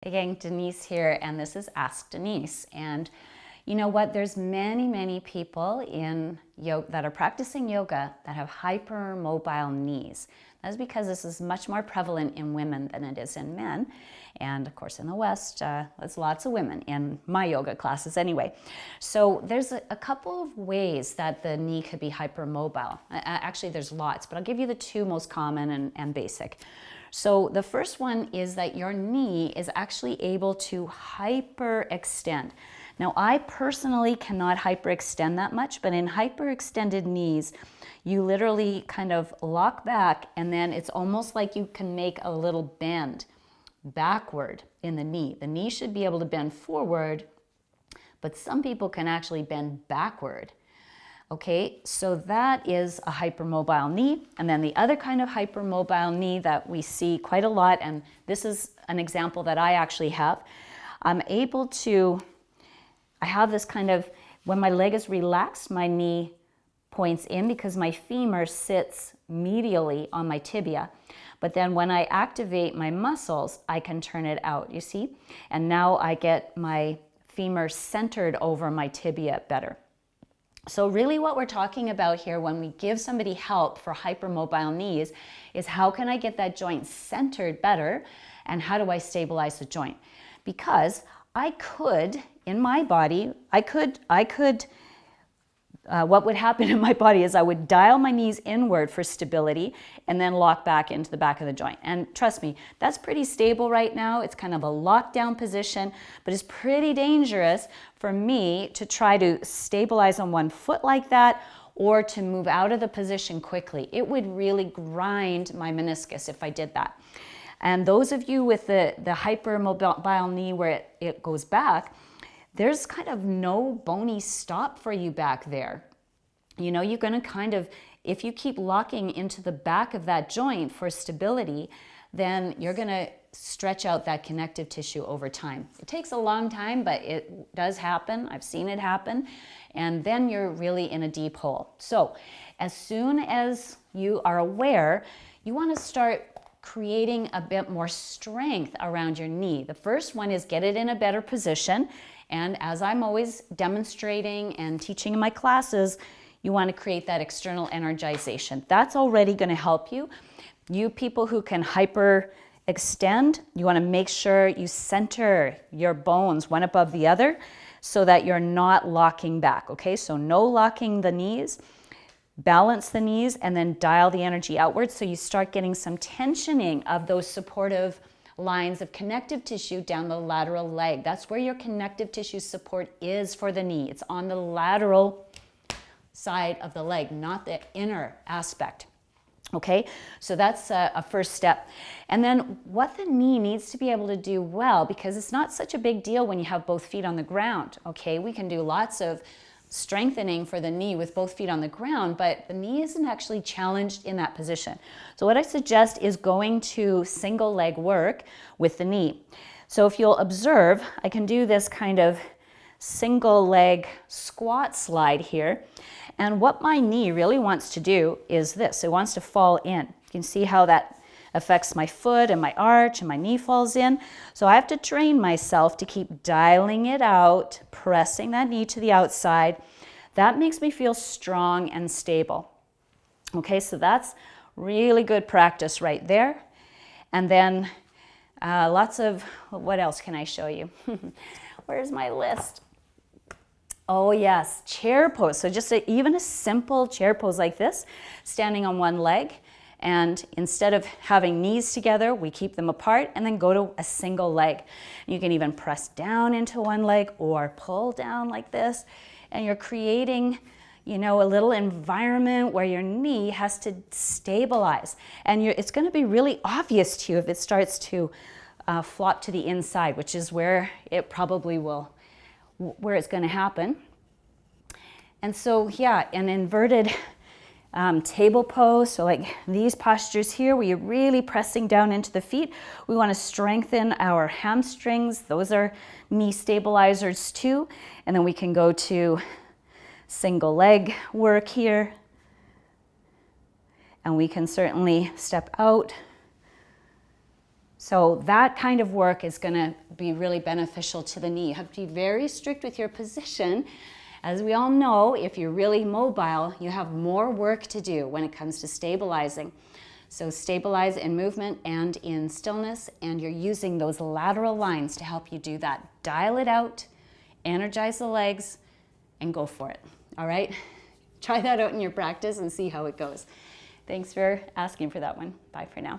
Again, Denise here, and this is Ask Denise. And you know what? There's many people in yoga that are practicing yoga that have hypermobile knees. That's because this is much more prevalent in women than it is in men. And of course, in the West, there's lots of women in my yoga classes anyway. So there's a couple of ways that the knee could be hypermobile. Actually, there's lots, but I'll give you the two most common and basic. So the first one is that your knee is actually able to hyperextend. Now, I personally cannot hyperextend that much, but in hyperextended knees, you literally kind of lock back, and then it's almost like you can make a little bend backward in the knee. The knee should be able to bend forward, but some people can actually bend backward. Okay, so that is a hypermobile knee. And then the other kind of hypermobile knee that we see quite a lot, and this is an example that I actually have. I have this kind of, when my leg is relaxed, my knee points in because my femur sits medially on my tibia. But then when I activate my muscles, I can turn it out, you see? And now I get my femur centered over my tibia better. So really what we're talking about here when we give somebody help for hypermobile knees is how can I get that joint centered better, and how do I stabilize the joint? Because I could, in my body, what would happen in my body is I would dial my knees inward for stability and then lock back into the back of the joint. And trust me, that's pretty stable right now. It's kind of a lockdown position, but it's pretty dangerous for me to try to stabilize on one foot like that or to move out of the position quickly. It would really grind my meniscus if I did that. And those of you with the hypermobile knee where it goes back, there's kind of no bony stop for you back there. You know, you're going to kind of, if you keep locking into the back of that joint for stability, then you're going to stretch out that connective tissue over time. It takes a long time, but it does happen. I've seen it happen. And then you're really in a deep hole. So as soon as you are aware, you want to start creating a bit more strength around your knee. The first one is get it in a better position. And as I'm always demonstrating and teaching in my classes, you want to create that external energization. That's already going to help you. You people who can hyperextend, you want to make sure you center your bones one above the other so that you're not locking back, okay? So no locking the knees, balance the knees, and then dial the energy outwards so you start getting some tensioning of those supportive lines of connective tissue down the lateral leg. That's where your connective tissue support is for the knee. It's on the lateral side of the leg, not the inner aspect. Okay, so that's a first step. And then what the knee needs to be able to do well, because it's not such a big deal when you have both feet on the ground. Okay, we can do lots of strengthening for the knee with both feet on the ground, but the knee isn't actually challenged in that position. So what I suggest is going to single leg work with the knee. So if you'll observe, I can do this kind of single leg squat slide here. And what my knee really wants to do is this. It wants to fall in. You can see how that affects my foot and my arch, and my knee falls in. So I have to train myself to keep dialing it out, pressing that knee to the outside. That makes me feel strong and stable. Okay, so that's really good practice right there. And then lots of, what else can I show you? Where's my list? Oh yes, chair pose. So just even a simple chair pose like this, standing on one leg. And instead of having knees together, we keep them apart and then go to a single leg. You can even press down into one leg or pull down like this. And you're creating, you know, a little environment where your knee has to stabilize. And it's going to be really obvious to you if it starts to flop to the inside, which is where it probably will, where it's going to happen. And so, yeah, an inverted table pose, so like these postures here where you're really pressing down into the feet. We want to strengthen our hamstrings. Those are knee stabilizers too. And then we can go to single leg work here. And we can certainly step out So that kind of work is going to be really beneficial to the knee. You have to be very strict with your position. As we all know, if you're really mobile, you have more work to do when it comes to stabilizing. So stabilize in movement and in stillness, and you're using those lateral lines to help you do that. Dial it out, energize the legs, and go for it. All right? Try that out in your practice and see how it goes. Thanks for asking for that one. Bye for now.